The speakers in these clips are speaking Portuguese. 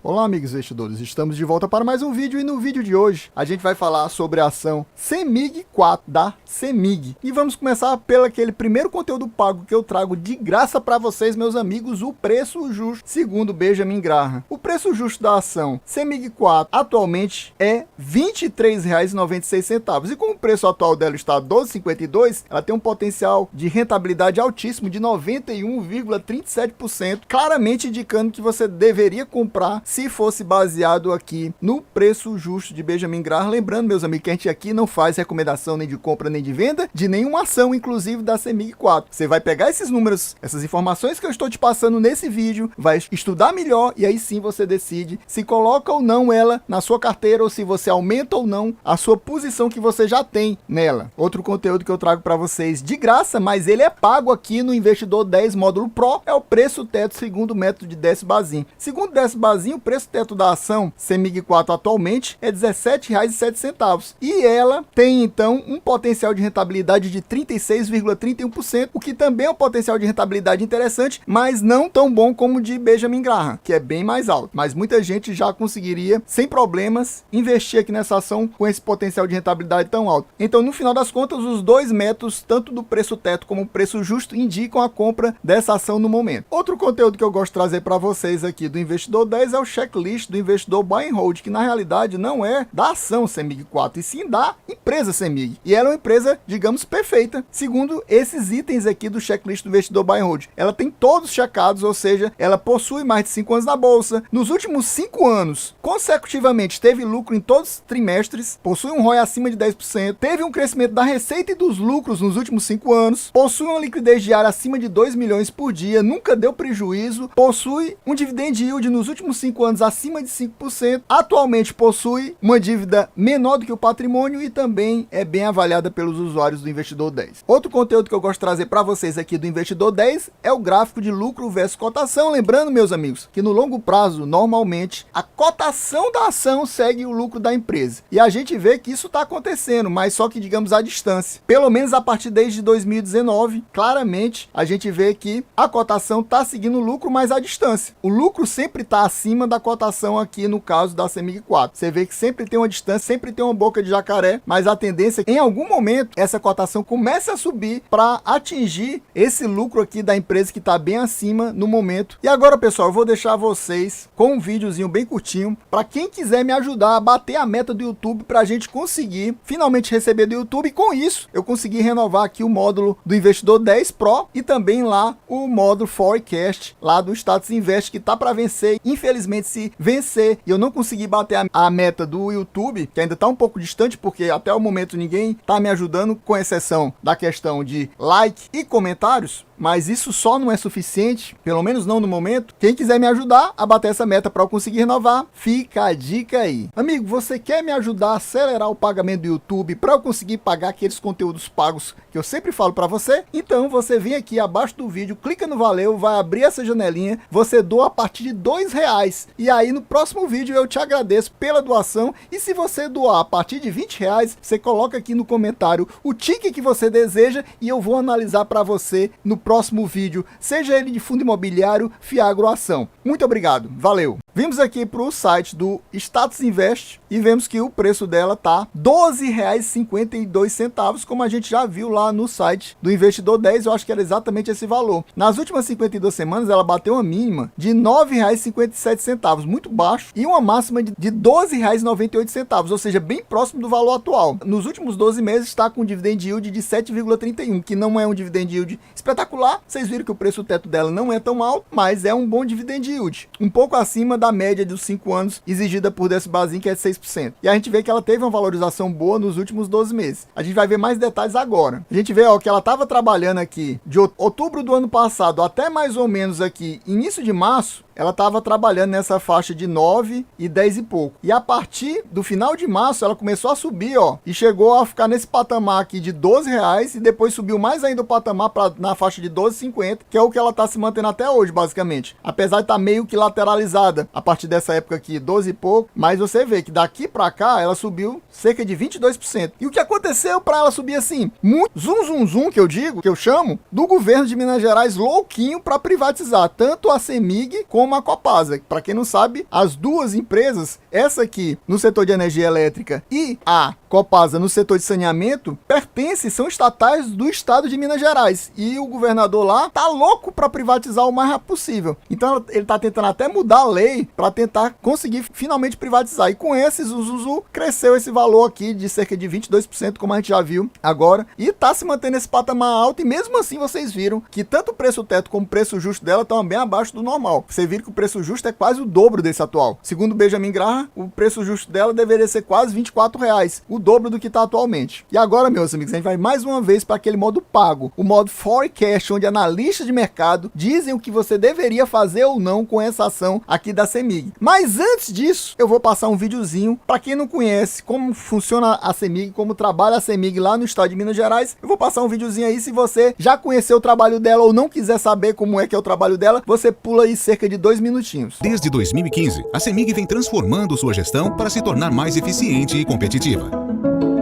Olá amigos investidores, estamos de volta para mais um vídeo e no vídeo de hoje a gente vai falar sobre a ação CEMIG 4 da CEMIG. E vamos começar pelo aquele primeiro conteúdo pago que eu trago de graça para vocês, meus amigos, o preço justo, segundo Benjamin Graham. O preço justo da ação CEMIG 4 atualmente é R$ 23,96 e como o preço atual dela está R$ 12,52, ela tem um potencial de rentabilidade altíssimo de 91,37%, claramente indicando que você deveria comprar se fosse baseado aqui no preço justo de Benjamin Graham. Lembrando, meus amigos, que a gente aqui não faz recomendação nem de compra nem de venda de nenhuma ação, inclusive da CEMIG 4. Você vai pegar esses números, essas informações que eu estou te passando nesse vídeo, vai estudar melhor e aí sim você decide se coloca ou não ela na sua carteira ou se você aumenta ou não a sua posição que você já tem nela. Outro conteúdo que eu trago para vocês de graça, mas ele é pago aqui no Investidor 10 Módulo Pro, é o preço teto segundo o método de Décio Bazin. Segundo Décio Bazin, o preço teto da ação CEMIG 4 atualmente é R$ 17,07 e ela tem então um potencial de rentabilidade de 36,31%, o que também é um potencial de rentabilidade interessante, mas não tão bom como o de Benjamin Graham, que é bem mais alto. Mas muita gente já conseguiria, sem problemas, investir aqui nessa ação com esse potencial de rentabilidade tão alto. Então, no final das contas, os dois métodos, tanto do preço teto como o preço justo, indicam a compra dessa ação no momento. Outro conteúdo que eu gosto de trazer para vocês aqui do Investidor 10 é o checklist do investidor Buy and Hold, que na realidade não é da ação CEMIG 4, e sim da empresa CEMIG. E ela é uma empresa, digamos, perfeita, segundo esses itens aqui do checklist do investidor Buy and Hold. Ela tem todos checados, ou seja, ela possui mais de 5 anos na bolsa. Nos últimos 5 anos, consecutivamente, teve lucro em todos os trimestres, possui um ROI acima de 10%, teve um crescimento da receita e dos lucros nos últimos 5 anos, possui uma liquidez diária acima de 2 milhões por dia, nunca deu prejuízo, possui um dividend yield nos últimos 5 anos acima de 5%, atualmente possui uma dívida menor do que o patrimônio e também é bem avaliada pelos usuários do Investidor 10. Outro conteúdo que eu gosto de trazer para vocês aqui do Investidor 10 é o gráfico de lucro versus cotação. Lembrando, meus amigos, que no longo prazo, normalmente, a cotação da ação segue o lucro da empresa. E a gente vê que isso está acontecendo, mas só que, digamos, à distância. Pelo menos a partir desde 2019, claramente, a gente vê que a cotação está seguindo o lucro, mas à distância. O lucro sempre está acima da cotação aqui no caso da CEMIG 4. Você vê que sempre tem uma distância, sempre tem uma boca de jacaré, mas a tendência é que em algum momento essa cotação comece a subir para atingir esse lucro aqui da empresa que está bem acima no momento. E agora, pessoal, eu vou deixar vocês com um videozinho bem curtinho para quem quiser me ajudar a bater a meta do YouTube para a gente conseguir finalmente receber do YouTube, e com isso eu consegui renovar aqui o módulo do Investidor 10 Pro e também lá o módulo Forecast lá do Status Invest, que tá para vencer. Infelizmente, se vencer e eu não consegui bater a meta do YouTube, que ainda tá um pouco distante, porque até o momento ninguém tá me ajudando, com exceção da questão de like e comentários, mas isso só não é suficiente, pelo menos não no momento. Quem quiser me ajudar a bater essa meta para eu conseguir renovar, fica a dica aí. Amigo, você quer me ajudar a acelerar o pagamento do YouTube para eu conseguir pagar aqueles conteúdos pagos que eu sempre falo para você? Então você vem aqui abaixo do vídeo, clica no valeu, vai abrir essa janelinha, você doa a partir de R$2, e aí no próximo vídeo eu te agradeço pela doação. E se você doar a partir de R$20, você coloca aqui no comentário o ticket que você deseja e eu vou analisar para você no próximo vídeo, seja ele de fundo imobiliário, Fiagro ou ação. Muito obrigado, valeu! Vimos aqui para o site do Status Invest e vemos que o preço dela tá R$ 12,52, como a gente já viu lá no site do Investidor 10, eu acho que era exatamente esse valor. Nas últimas 52 semanas ela bateu uma mínima de R$ 9,57, muito baixo, e uma máxima de R$ 12,98, ou seja, bem próximo do valor atual. Nos últimos 12 meses está com um dividend yield de 7,31, que não é um dividend yield espetacular. Vocês viram que o preço teto dela não é tão alto, mas é um bom dividend yield, um pouco acima da média dos 5 anos exigida por Décio Bazin, que é de 6%. E a gente vê que ela teve uma valorização boa nos últimos 12 meses. A gente vai ver mais detalhes agora. A gente vê que ela estava trabalhando aqui de outubro do ano passado até mais ou menos aqui início de março. Ela estava trabalhando nessa faixa de 9 e 10 e pouco. E a partir do final de março, ela começou a subir, e chegou a ficar nesse patamar aqui de R$12 e depois subiu mais ainda o patamar na faixa de 12,50, que é o que ela está se mantendo até hoje, basicamente. Apesar de estar meio que lateralizada a partir dessa época aqui, 12 e pouco, mas você vê que daqui para cá ela subiu cerca de 22%. E o que aconteceu para ela subir assim? Muito zum, que eu digo, que eu chamo, do governo de Minas Gerais louquinho para privatizar tanto a CEMIG como como a Copasa. Para quem não sabe, as duas empresas, essa aqui no setor de energia elétrica e a Copasa no setor de saneamento, pertencem, são estatais do estado de Minas Gerais. E o governador lá tá louco para privatizar o mais rápido possível. Então ele tá tentando até mudar a lei para tentar conseguir finalmente privatizar. E com esses, o Zuzu cresceu esse valor aqui de cerca de 22%, como a gente já viu agora, e tá se mantendo esse patamar alto. E mesmo assim vocês viram que tanto o preço teto como o preço justo dela estão bem abaixo do normal. Você viram que o preço justo é quase o dobro desse atual. Segundo o Benjamin Graham, o preço justo dela deveria ser quase R$24, o dobro do que está atualmente. E agora, meus amigos, a gente vai mais uma vez para aquele modo pago, o modo forecast, onde analistas de mercado dizem o que você deveria fazer ou não com essa ação aqui da CEMIG. Mas antes disso, eu vou passar um videozinho para quem não conhece como funciona a CEMIG, como trabalha a CEMIG lá no estado de Minas Gerais. Eu vou passar um videozinho aí. Se você já conheceu o trabalho dela ou não quiser saber como é que é o trabalho dela, você pula aí cerca de 2 minutinhos. Desde 2015, a CEMIG vem transformando sua gestão para se tornar mais eficiente e competitiva.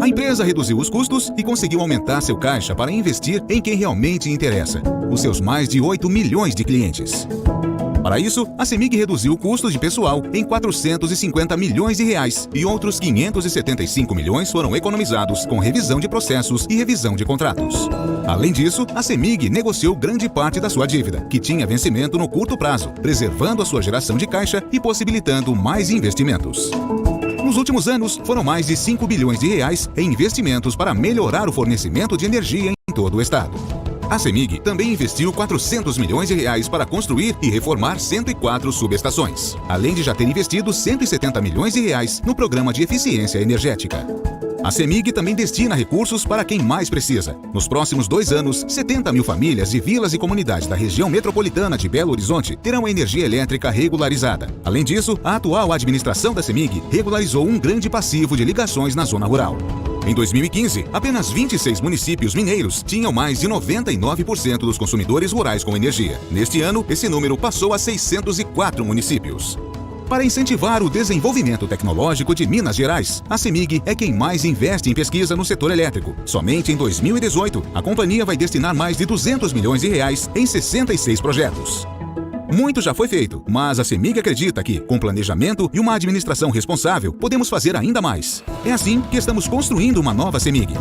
A empresa reduziu os custos e conseguiu aumentar seu caixa para investir em quem realmente interessa, os seus mais de 8 milhões de clientes. Para isso, a CEMIG reduziu o custo de pessoal em R$450 milhões e outros 575 milhões foram economizados com revisão de processos e revisão de contratos. Além disso, a CEMIG negociou grande parte da sua dívida, que tinha vencimento no curto prazo, preservando a sua geração de caixa e possibilitando mais investimentos. Nos últimos anos, foram mais de 5 bilhões de reais em investimentos para melhorar o fornecimento de energia em todo o estado. A CEMIG também investiu 400 milhões de reais para construir e reformar 104 subestações, além de já ter investido 170 milhões de reais no programa de eficiência energética. A CEMIG também destina recursos para quem mais precisa. Nos próximos 2 anos, 70 mil famílias de vilas e comunidades da região metropolitana de Belo Horizonte terão energia elétrica regularizada. Além disso, a atual administração da CEMIG regularizou um grande passivo de ligações na zona rural. Em 2015, apenas 26 municípios mineiros tinham mais de 99% dos consumidores rurais com energia. Neste ano, esse número passou a 604 municípios. Para incentivar o desenvolvimento tecnológico de Minas Gerais, a CEMIG é quem mais investe em pesquisa no setor elétrico. Somente em 2018, a companhia vai destinar mais de 200 milhões de reais em 66 projetos. Muito já foi feito, mas a CEMIG acredita que, com planejamento e uma administração responsável, podemos fazer ainda mais. É assim que estamos construindo uma nova CEMIG.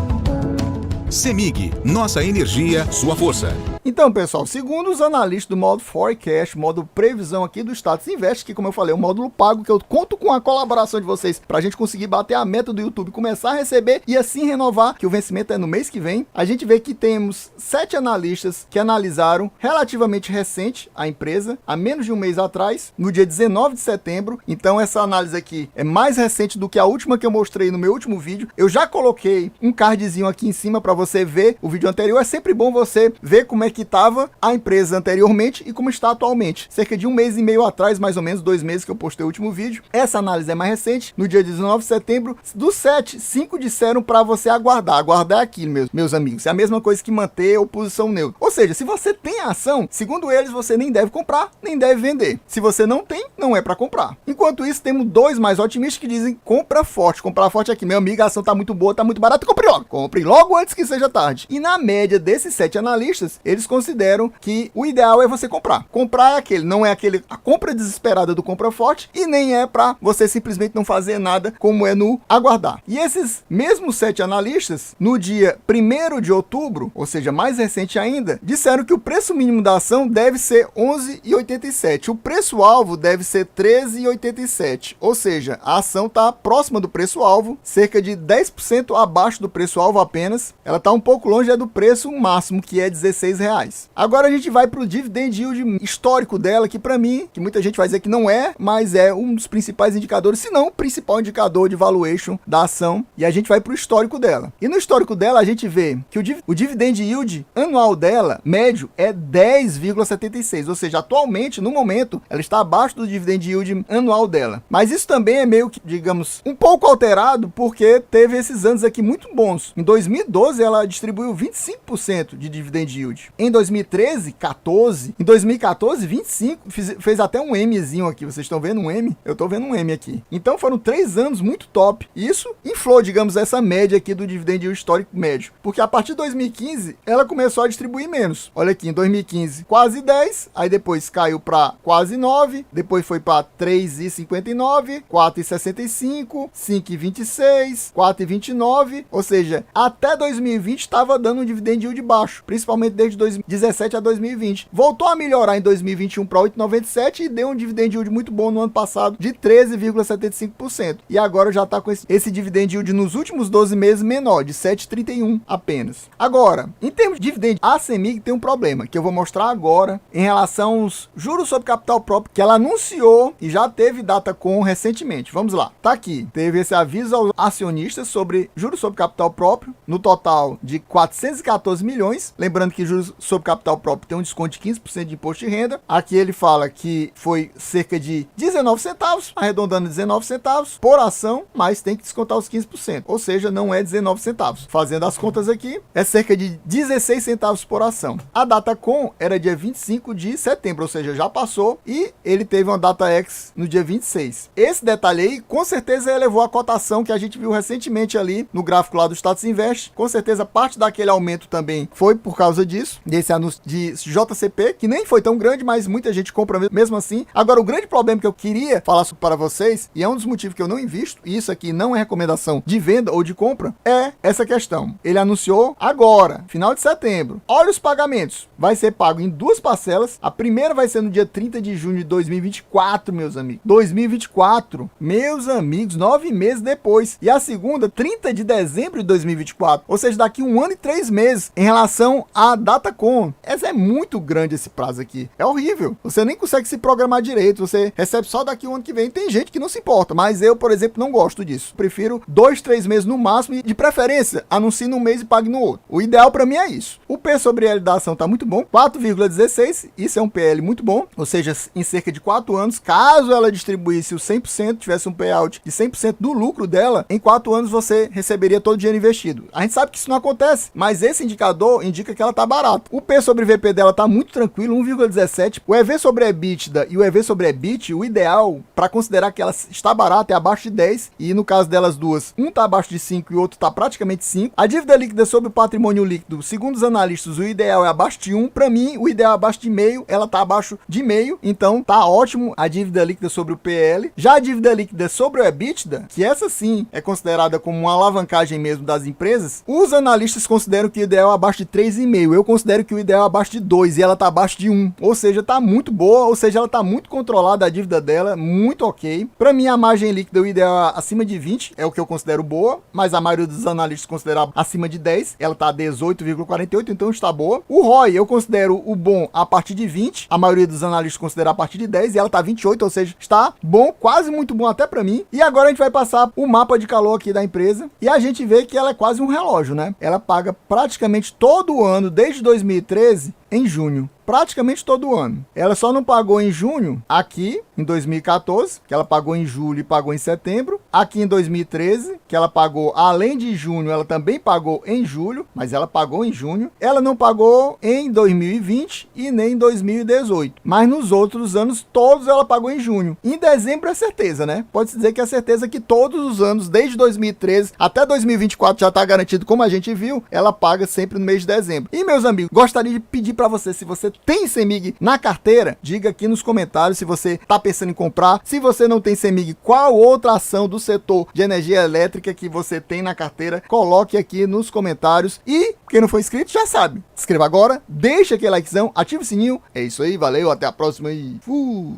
CEMIG, nossa energia, sua força. Então, pessoal, segundo os analistas do modo forecast, modo previsão aqui do Status Invest, que, como eu falei, é um módulo pago que eu conto com a colaboração de vocês para a gente conseguir bater a meta do YouTube, começar a receber e assim renovar, que o vencimento é no mês que vem. A gente vê que temos 7 analistas que analisaram relativamente recente a empresa, há menos de um mês atrás, no dia 19 de setembro. Então, essa análise aqui é mais recente do que a última que eu mostrei no meu último vídeo. Eu já coloquei um cardzinho aqui em cima para você ver o vídeo anterior. É sempre bom você ver como é que estava a empresa anteriormente e como está atualmente. Cerca de um mês e meio atrás, mais ou menos 2 meses que eu postei o último vídeo. Essa análise é mais recente, no dia 19 de setembro. Dos 7, 5 disseram para você aguardar. Aguardar é aquilo, meus amigos. É a mesma coisa que manter a posição neutra. Ou seja, se você tem a ação, segundo eles, você nem deve comprar, nem deve vender. Se você não tem, não é para comprar. Enquanto isso, temos 2 mais otimistas que dizem compra forte. Comprar forte aqui. Meu amigo, a ação tá muito boa, tá muito barata, compre logo. Compre logo antes que seja tarde. E na média desses 7 analistas, eles consideram que o ideal é você comprar. Comprar é aquele, não é aquele a compra desesperada do compra forte e nem é para você simplesmente não fazer nada como é no aguardar. E esses mesmos 7 analistas, no dia 1º de outubro, ou seja, mais recente ainda, disseram que o preço mínimo da ação deve ser R$ 11,87. O preço-alvo deve ser R$ 13,87. Ou seja, a ação está próxima do preço-alvo, cerca de 10% abaixo do preço-alvo apenas. Ela está um pouco longe do preço máximo, que é R$ 16,00. Agora a gente vai para o dividend yield histórico dela, que para mim, que muita gente vai dizer que não é, mas é um dos principais indicadores, se não o principal indicador de valuation da ação, e a gente vai para o histórico dela. E no histórico dela a gente vê que o dividend yield anual dela, médio, é 10,76, ou seja, atualmente, no momento, ela está abaixo do dividend yield anual dela. Mas isso também é meio que, digamos, um pouco alterado, porque teve esses anos aqui muito bons. Em 2012 ela distribuiu 25% de dividend yield. em 2013, 14, em 2014, 25, fez até um Mzinho aqui, vocês estão vendo um M? Eu tô vendo um M aqui. Então foram 3 anos muito top. Isso inflou, digamos, essa média aqui do dividend yield histórico médio, porque a partir de 2015, ela começou a distribuir menos. Olha aqui, em 2015, quase 10, aí depois caiu para quase 9, depois foi para 3,59, 4,65, 5,26, 4,29, ou seja, até 2020 estava dando um dividend yield baixo, principalmente desde 2017 a 2020. Voltou a melhorar em 2021 para 8,97 e deu um dividend yield muito bom no ano passado de 13,75%. E agora já está com esse dividend yield nos últimos 12 meses menor, de 7,31 apenas. Agora, em termos de dividend, a CEMIG tem um problema, que eu vou mostrar agora, em relação aos juros sobre capital próprio, que ela anunciou e já teve data com recentemente. Vamos lá. Tá aqui. Teve esse aviso aos acionistas sobre juros sobre capital próprio, no total de 414 milhões. Lembrando que juros sobre capital próprio tem um desconto de 15% de imposto de renda. Aqui ele fala que foi cerca de 19 centavos, arredondando 19 centavos por ação, mas tem que descontar os 15%. Ou seja, não é 19 centavos. Fazendo as contas aqui, é cerca de 16 centavos por ação. A data com era dia 25 de setembro, ou seja, já passou, e ele teve uma data X no dia 26. Esse detalhe aí, com certeza, elevou a cotação que a gente viu recentemente ali no gráfico lá do Status Invest. Com certeza, parte daquele aumento também foi por causa disso, desse anúncio de JCP, que nem foi tão grande, mas muita gente compra mesmo assim. Agora, o grande problema que eu queria falar para vocês, e é um dos motivos que eu não invisto, e isso aqui não é recomendação de venda ou de compra, é essa questão. Ele anunciou agora, final de setembro. Olha os pagamentos. Vai ser pago em 2 parcelas. A primeira vai ser no dia 30 de junho de 2024, meus amigos. 2024, meus amigos, 9 meses depois. E a segunda, 30 de dezembro de 2024. Ou seja, daqui 1 ano e 3 meses. Em relação à Datacom, essa é muito grande esse prazo aqui. É horrível. Você nem consegue se programar direito. Você recebe só daqui 1 ano que vem. Tem gente que não se importa, mas eu, por exemplo, não gosto disso. Prefiro 2, 3 meses no máximo e, de preferência, anuncie num mês e pague no outro. O ideal para mim é isso. O P sobre L da ação tá muito bom, 4,16. Isso é um PL muito bom. Ou seja, em cerca de 4 anos, caso ela distribuísse o 100%, tivesse um payout de 100% do lucro dela, em 4 anos você receberia todo o dinheiro investido. A gente sabe que isso não acontece, mas esse indicador indica que ela tá barata. O P sobre VP dela tá muito tranquilo, 1,17. O EV sobre EBITDA e o EV sobre EBIT, o ideal para considerar que ela está barata é abaixo de 10, e no caso delas duas, um tá abaixo de 5 e o outro tá praticamente 5. A dívida líquida sobre o patrimônio líquido, segundo os analistas, o ideal é abaixo de 1. Para mim, o ideal é abaixo de meio, ela tá abaixo de meio, então tá ótimo a dívida líquida sobre o PL. Já a dívida líquida sobre o EBITDA, que essa sim é considerada como uma alavancagem mesmo das empresas, os analistas consideram que o ideal é abaixo de 3,5. Eu considero que o ideal é abaixo de 2 e ela tá abaixo de 1. Ou seja, tá muito boa, ou seja, ela tá muito controlada a dívida dela, muito ok. Para mim, a margem líquida, o ideal é acima de 20, é o que eu considero boa, mas a maioria dos analistas considera acima de 10. Ela tá a 18,48, então está boa. O ROI, eu considero o bom a partir de 20, a maioria dos analistas considera a partir de 10 e ela tá 28, ou seja, está bom, quase muito bom até para mim. E agora a gente vai passar o mapa de calor aqui da empresa e a gente vê que ela é quase um relógio, né? Ela paga praticamente todo ano, desde 2013, em junho. Praticamente todo ano. Ela só não pagou em junho, aqui em 2014, que ela pagou em julho e pagou em setembro. Aqui em 2013, que ela pagou além de junho, ela também pagou em julho, mas ela pagou em junho. Ela não pagou em 2020 e nem em 2018. Mas nos outros anos, todos ela pagou em junho. Em dezembro é certeza, né? Pode-se dizer que é certeza que todos os anos, desde 2013 até 2024, já está garantido, como a gente viu, ela paga sempre no mês de dezembro. E, meus amigos, gostaria de pedir para você, se você tem CEMIG na carteira, diga aqui nos comentários se você está pensando em comprar. Se você não tem CEMIG, qual outra ação do setor de energia elétrica que você tem na carteira? Coloque aqui nos comentários. E quem não for inscrito já sabe, se inscreva agora, deixa aquele likezão, ative o sininho. É isso aí, valeu, até a próxima e fui!